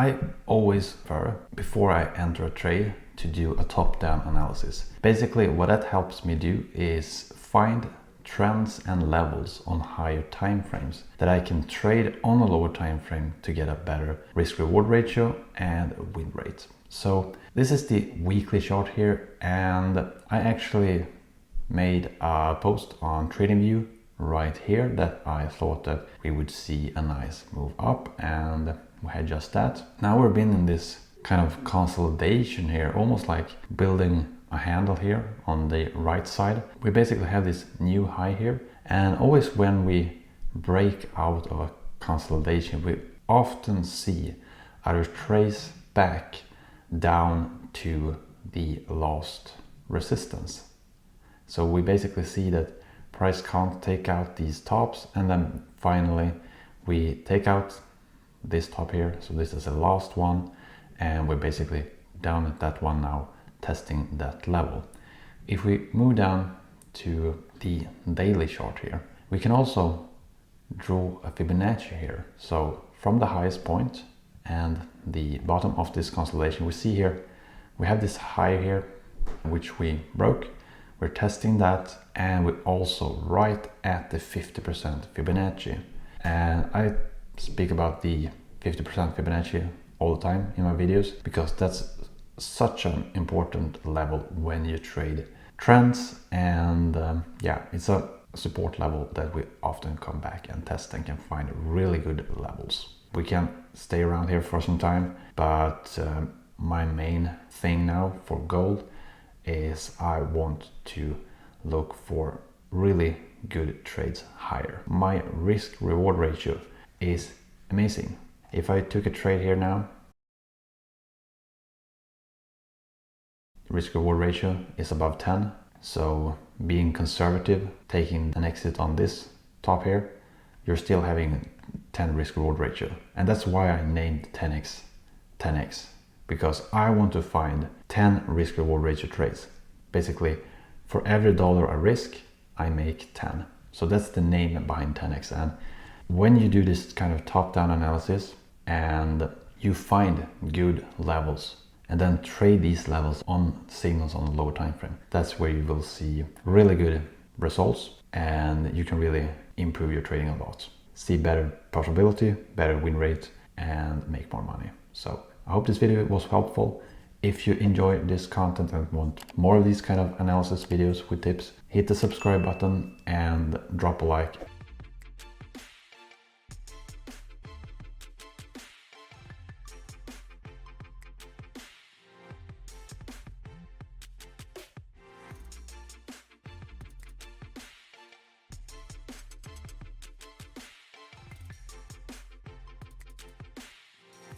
I always prefer, before I enter a trade, to do a top-down analysis. Basically, what that helps me do is find trends and levels on higher time frames that I can trade on a lower time frame to get a better risk-reward ratio and win rate. So this is the weekly chart here, and I actually made a post on TradingView right here that I thought that we would see a nice move up, and we had just that. Now we've been in this kind of consolidation here, almost like building a handle here on the right side. We basically have this new high here, and always when we break out of a consolidation, we often see a retrace back down to the last resistance. So we basically see that price can't take out these tops, and then finally we take out this top here. So this is the last one, and we're basically down at that one now, testing that level. If we move down to the daily chart here, we can also draw a Fibonacci here. So from the highest point and the bottom of this consolidation, we see here we have this high here which we broke. We're testing that, and we're also right at the 50% Fibonacci. And I speak about the 50% Fibonacci all the time in my videos because that's such an important level when you trade trends, and yeah, it's a support level that we often come back and test and can find really good levels. We can stay around here for some time, but my main thing now for gold is I want to look for really good trades higher. My risk reward ratio is amazing. If I took a trade here now, risk reward ratio is above 10. So being conservative, taking an exit on this top here, you're still having 10 risk reward ratio. And that's why I named 10x, because I want to find 10 risk reward ratio trades. Basically, for every dollar I risk, I make 10. So that's the name behind 10x. And when you do this kind of top-down analysis and you find good levels and then trade these levels on signals on a lower time frame, that's where you will see really good results, and you can really improve your trading a lot. See better profitability, better win rate, and make more money. So I hope this video was helpful. If you enjoy this content and want more of these kind of analysis videos with tips, hit the subscribe button and drop a like.